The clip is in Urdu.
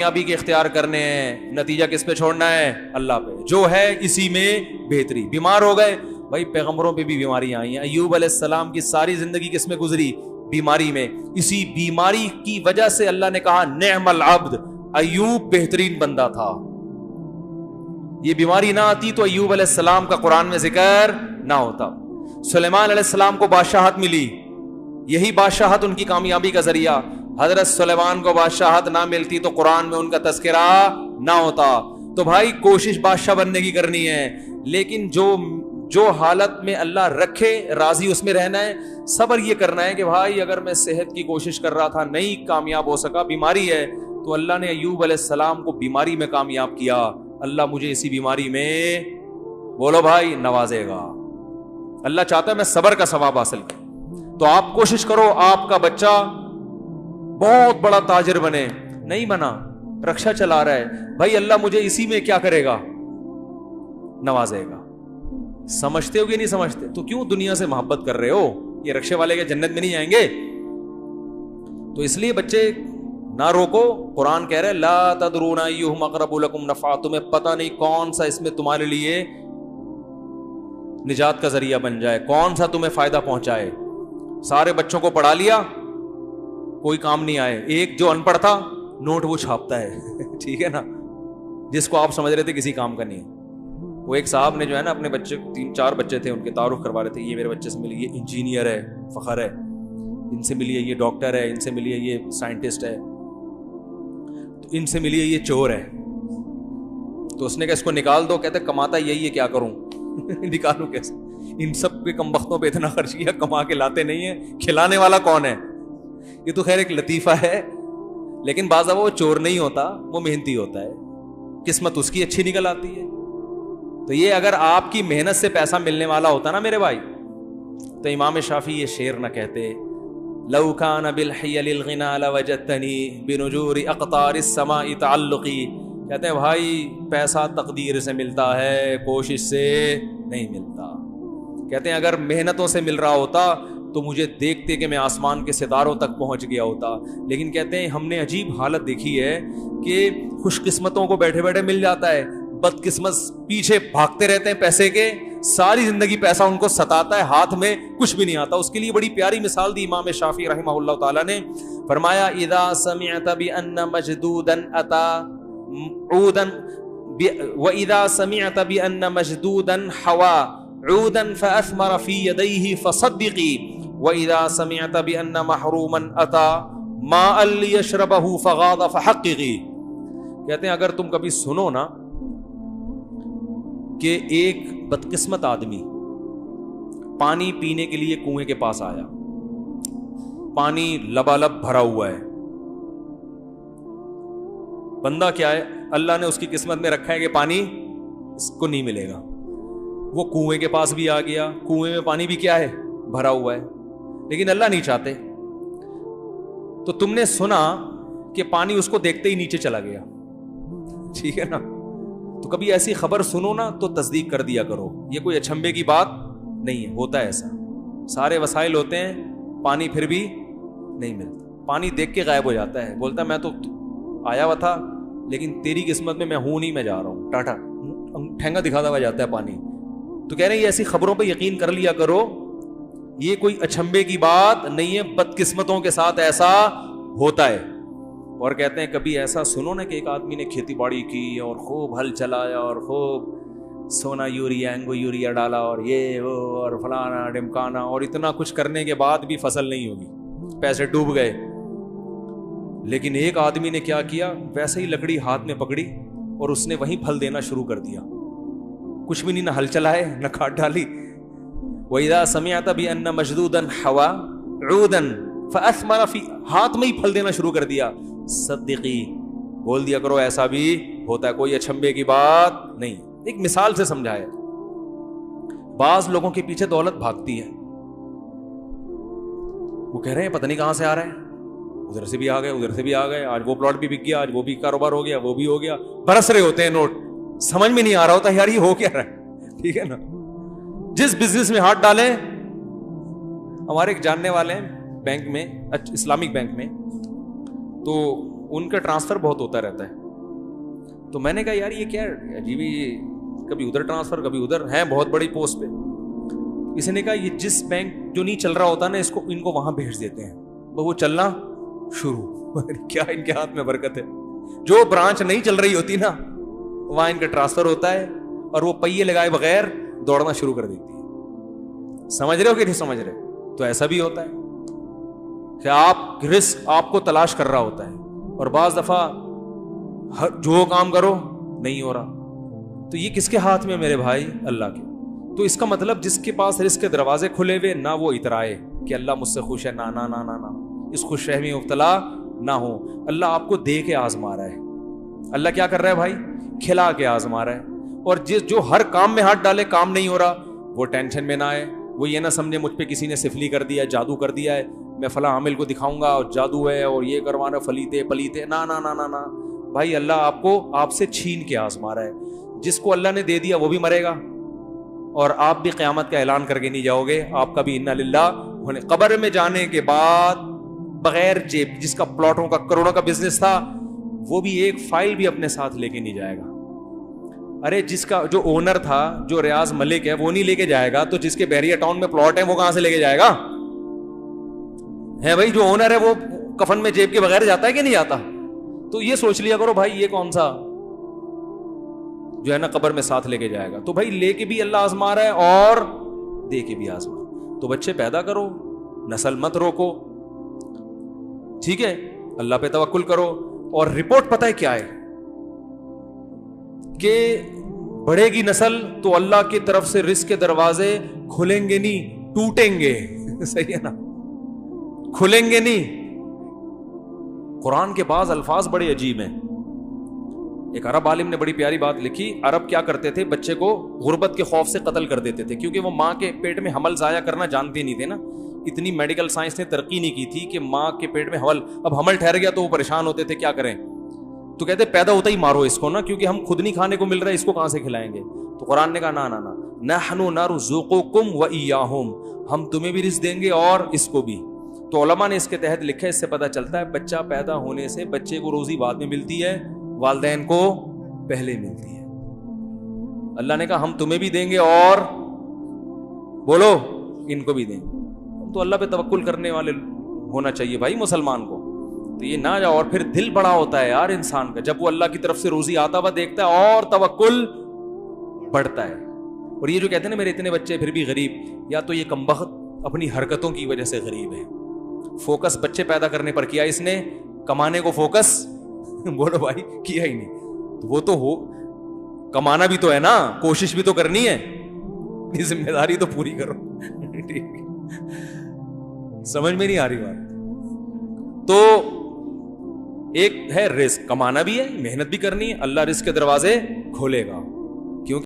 کامیابی کے اختیار کرنے ہیں، نتیجہ کس پہ چھوڑنا ہے؟ اللہ پہ، جو ہے اسی میں بہتری۔ بیمار ہو گئے بھائی، پیغمبروں پہ بھی بیماریاں آئی ہیں۔ ایوب علیہ السلام کی ساری زندگی کس میں گزری؟ بیماری میں۔ اسی بیماری کی وجہ سے اللہ نے کہا نعم العبد، ایوب بہترین بندہ تھا۔ یہ بیماری نہ آتی تو ایوب علیہ السلام کا قرآن میں ذکر نہ ہوتا۔ سلیمان علیہ السلام کو بادشاہت ملی، یہی بادشاہت ان کی کامیابی کا ذریعہ۔ حضرت سلیمان کو بادشاہت نہ ملتی تو قرآن میں ان کا تذکرہ نہ ہوتا۔ تو بھائی کوشش بادشاہ بننے کی کرنی ہے، لیکن جو حالت میں اللہ رکھے راضی اس میں رہنا ہے۔ صبر یہ کرنا ہے کہ بھائی اگر میں صحت کی کوشش کر رہا تھا نہیں کامیاب ہو سکا، بیماری ہے، تو اللہ نے ایوب علیہ السلام کو بیماری میں کامیاب کیا، اللہ مجھے اسی بیماری میں بولو بھائی نوازے گا۔ اللہ چاہتا ہے میں صبر کا ثواب حاصل کروں۔ تو آپ کوشش کرو آپ کا بچہ بہت بڑا تاجر بنے، نہیں بنا، رکشا چلا رہا ہے، بھائی اللہ مجھے اسی میں کیا کرے گا؟ نوازے گا۔ سمجھتے ہو کہ نہیں سمجھتے؟ تو کیوں دنیا سے محبت کر رہے ہو؟ یہ رکشے والے کے جنت میں نہیں آئیں گے؟ تو اس لیے بچے نہ روکو، قرآن کہہ رہے لا تدرون ایہم اقرب لکم نفعا، تمہیں پتہ نہیں کون سا اس میں تمہارے لیے نجات کا ذریعہ بن جائے، کون سا تمہیں فائدہ پہنچائے۔ سارے بچوں کو پڑھا لیا، کوئی کام نہیں آئے۔ ایک جو ان پڑھ تھا نوٹ وہ چھاپتا ہے ٹھیک ہے نا، جس کو آپ سمجھ رہے تھے کسی کام کا نہیں۔ وہ ایک صاحب نے جو ہے نا اپنے بچے، 3-4 بچے تھے، ان کے تعارف کروا رہے تھے، یہ میرے بچے سے ملیے، یہ انجینئر ہے، فخر ہے، ان سے ملیے یہ ڈاکٹر ہے، ان سے ملیے یہ سائنٹسٹ ہے، تو ان سے ملیے یہ چور ہے۔ تو اس نے کہا اس کو نکال دو، کہتے کماتا یہی ہے، کیا کروں نکالوں کیسے؟ ان سب کے کم بختوں پہ اتنا خرچ کیا، کما کے لاتے نہیں ہیں، کھلانے والا کون ہے؟ یہ تو خیر ایک لطیفہ ہے، لیکن بعض وہ چور نہیں ہوتا، وہ محنتی ہوتا ہے، قسمت اس کی اچھی نکل آتی ہے۔ تو یہ اگر آپ کی محنت سے پیسہ ملنے والا ہوتا نا میرے بھائی، تو امام شافعی یہ شعر نہ کہتے لو کان بالحیل الغنا لوجدتنی بنجور اقطار السماء تعلقی۔ کہتے ہیں بھائی پیسہ تقدیر سے ملتا ہے، کوشش سے نہیں ملتا۔ کہتے ہیں اگر محنتوں سے مل رہا ہوتا تو مجھے دیکھتے کہ میں آسمان کے ستاروں تک پہنچ گیا ہوتا۔ لیکن کہتے ہیں ہم نے عجیب حالت دیکھی ہے کہ خوش قسمتوں کو بیٹھے بیٹھے مل جاتا ہے، بد قسمت پیچھے بھاگتے رہتے ہیں پیسے کے، ساری زندگی پیسہ ان کو ستاتا ہے، ہاتھ میں کچھ بھی نہیں آتا۔ اس کے لیے بڑی پیاری مثال دی امام شافعی رحمہ اللہ تعالی نے، فرمایا اذا سمعت بان مجدودا اتى عودا واذا سمعت بان مجدودا حوا عودا فاثمر في يديه فصدقي واذا سمعت بان محروما اتى ماء ليشربه فغاض فحققي۔ کہتے ہیں اگر تم کبھی سنو نا کہ ایک بدقسمت آدمی پانی پینے کے لیے کنویں کے پاس آیا، پانی لبالب بھرا ہوا ہے، بندہ کیا ہے اللہ نے اس کی قسمت میں رکھا ہے کہ پانی اس کو نہیں ملے گا، وہ کنویں کے پاس بھی آ گیا، کنویں میں پانی بھی کیا ہے بھرا ہوا ہے، لیکن اللہ نہیں چاہتے۔ تو تم نے سنا کہ پانی اس کو دیکھتے ہی نیچے چلا گیا، ٹھیک ہے نا، تو کبھی ایسی خبر سنو نا تو تصدیق کر دیا کرو، یہ کوئی اچھمبے کی بات نہیں ہے، ہوتا ہے ایسا، سارے وسائل ہوتے ہیں، پانی پھر بھی نہیں ملتا، پانی دیکھ کے غائب ہو جاتا ہے، بولتا میں تو آیا ہوا تھا لیکن تیری قسمت میں ہوں نہیں، میں جا رہا ہوں، ٹاٹا، ٹھینگا دکھاتا ہوا جاتا ہے پانی۔ تو کہہ رہے ہیں یہ ایسی خبروں پہ یقین کر لیا کرو، یہ کوئی اچھمبے کی بات نہیں ہے، بدقسمتوں کے ساتھ ایسا ہوتا ہے۔ اور کہتے ہیں کبھی ایسا سنو نا کہ ایک آدمی نے کھیتی باڑی کی اور خوب ہل چلایا اور خوب سونا یوریا اینگو یوریا ڈالا اور یہ وہ اور فلانا ڈمکانا، اور اتنا کچھ کرنے کے بعد بھی فصل نہیں ہوگی، پیسے ڈوب گئے۔ لیکن ایک آدمی نے کیا کیا، ویسے ہی لکڑی ہاتھ میں پکڑی اور اس نے وہیں پھل دینا شروع کر دیا، کچھ بھی نہیں، نہ ہل چلائے نہ کھاد ڈالی۔ وَإِذَا سَمِعْتَ بِأَنَّ مَجْدُودًا حَوَا عُودًا فَأَثْمَرَ فِي، ہاتھ میں ہی پھل دینا شروع کر دیا، صدقی، بول دیا کرو ایسا بھی ہوتا ہے، کوئی اچھمبے کی بات نہیں۔ ایک مثال سے سمجھایا، بعض لوگوں کے پیچھے دولت بھاگتی ہے، وہ کہہ رہے ہیں پتہ نہیں کہاں سے آ رہے ہیں، ادھر سے بھی آ گئے ادھر سے بھی آ گئے، آج وہ پلاٹ بھی بک گیا، آج وہ بھی کاروبار ہو گیا، وہ بھی ہو گیا، برس رہے ہوتے ہیں نوٹ، سمجھ میں نہیں آ رہا ہوتا یار یہ ہو کیا رہا ہے، ٹھیک ہے نا۔ جس بزنس میں ہاتھ ڈالیں، ہمارے ایک جاننے والے ہیں بینک میں، اسلامک بینک میں، تو ان کا ٹرانسفر بہت ہوتا رہتا ہے. تو میں نے کہا یار یہ کیا عجیب ہی, کبھی ادھر ٹرانسفر کبھی ادھر, ہیں بہت بڑی پوسٹ پہ. کسی نے کہا یہ جس بینک جو نہیں چل رہا ہوتا نا ان کو وہاں بھیج دیتے ہیں, وہ چلنا شروع. کیا ان کے ہاتھ میں برکت ہے. جو برانچ نہیں چل رہی ہوتی نا وہاں ان کا ٹرانسفر ہوتا ہے اور وہ پہیے لگائے بغیر دوڑنا شروع کر دیتی ہے. سمجھ رہے ہو کہ نہیں سمجھ رہے؟ تو ایسا بھی ہوتا ہے کہ آپ رزق آپ کو تلاش کر رہا ہوتا ہے اور بعض دفعہ جو کام کرو نہیں ہو رہا. تو یہ کس کے ہاتھ میں میرے بھائی؟ اللہ کے. تو اس کا مطلب جس کے پاس رزق کے دروازے کھلے ہوئے نہ وہ اترائے کہ اللہ مجھ سے خوش ہے, نہ نہ نہ نہ, اس خوش فہمی مبتلا نہ ہو. اللہ آپ کو دے کے آزما رہا ہے. اللہ کیا کر رہا ہے بھائی؟ کھلا کے آزما رہا ہے. اور جو ہر کام میں ہاتھ ڈالے کام نہیں ہو رہا وہ ٹینشن میں نہ آئے, وہ یہ نہ سمجھے مجھ پہ کسی نے سفلی کر دیا, جادو کر دیا ہے, میں فلاں عامل کو دکھاؤں گا اور جادو ہے اور یہ کروانا فلیتے پلیتے. نہ نہ نہ نہ بھائی, اللہ آپ کو آپ سے چھین کے آزما رہا ہے. جس کو اللہ نے دے دیا وہ بھی مرے گا اور آپ بھی قیامت کا اعلان کر کے نہیں جاؤ گے. آپ کا بھی انا للہ ہونے. قبر میں جانے کے بعد بغیر جیب, جس کا پلاٹوں کا کروڑوں کا بزنس تھا وہ بھی ایک فائل بھی اپنے ساتھ لے کے نہیں جائے گا. ارے جس کا جو اونر تھا, جو ریاض ملک ہے, وہ نہیں لے کے جائے گا تو جس کے بحریہ ٹاؤن میں پلاٹ ہے وہ کہاں سے لے کے جائے گا؟ ہے بھائی, جو اونر ہے وہ کفن میں جیب کے بغیر جاتا ہے کہ نہیں جاتا؟ تو یہ سوچ لیا کرو بھائی, یہ کون سا جو ہے نا قبر میں ساتھ لے کے جائے گا. تو بھائی لے کے بھی اللہ آزما رہا ہے اور دے کے بھی آزما. تو بچے پیدا کرو, نسل مت روکو, ٹھیک ہے, اللہ پہ توکل کرو. اور رپورٹ پتہ ہے کیا ہے کہ بڑھے گی نسل تو اللہ کی طرف سے رزق کے دروازے کھلیں گے نہیں, ٹوٹیں گے. صحیح ہے نا, کھلیں گے نہیں. قرآن کے بعض الفاظ بڑے عجیب ہیں. ایک عرب عالم نے بڑی پیاری بات لکھی. عرب کیا کرتے تھے, بچے کو غربت کے خوف سے قتل کر دیتے تھے, کیونکہ وہ ماں کے پیٹ میں حمل ضائع کرنا جانتے نہیں تھے نا. اتنی میڈیکل سائنس نے ترقی نہیں کی تھی کہ ماں کے پیٹ میں اب حمل ٹھہر گیا تو وہ پریشان ہوتے تھے کیا کریں. تو کہتے پیدا ہوتا ہی مارو اس کو نا, کیونکہ ہم خود نہیں کھانے کو مل رہا ہے, اس کو کہاں سے کھلائیں گے. تو قرآن نے کہا نہ نہ نحن نرزقکم وإیاہم, ہم تمہیں بھی رزق دیں گے اور اس کو بھی. تو علماء نے اس کے تحت لکھا ہے, اس سے پتہ چلتا ہے بچہ پیدا ہونے سے بچے کو روزی بعد میں ملتی ہے, والدین کو پہلے ملتی ہے. اللہ نے کہا ہم تمہیں بھی دیں گے اور بولو ان کو بھی دیں گے. تو اللہ پہ توکل کرنے والے ہونا چاہیے بھائی مسلمان کو. تو یہ نہ جاؤ. اور پھر دل بڑا ہوتا ہے یار انسان کا جب وہ اللہ کی طرف سے روزی آتا ہوا دیکھتا ہے اور توکل بڑھتا ہے. اور یہ جو کہتے ہیں نا میرے اتنے بچے پھر بھی غریب, یا تو یہ کمبخت اپنی حرکتوں کی وجہ سے غریب ہے. فوکس بچے پیدا کرنے پر کیا اس نے, کمانے کو فوکس بولو بھائی کیا ہی نہیں. تو وہ تو ہو, کمانا بھی تو ہے نا, کوشش بھی تو کرنی ہے, یہ ذمہ داری تو پوری کرو. سمجھ میں نہیں آ رہی بات. تو ایک ہے رزق, کمانا بھی ہے, محنت بھی کرنی ہے, اللہ رزق کے دروازے کھولے گا.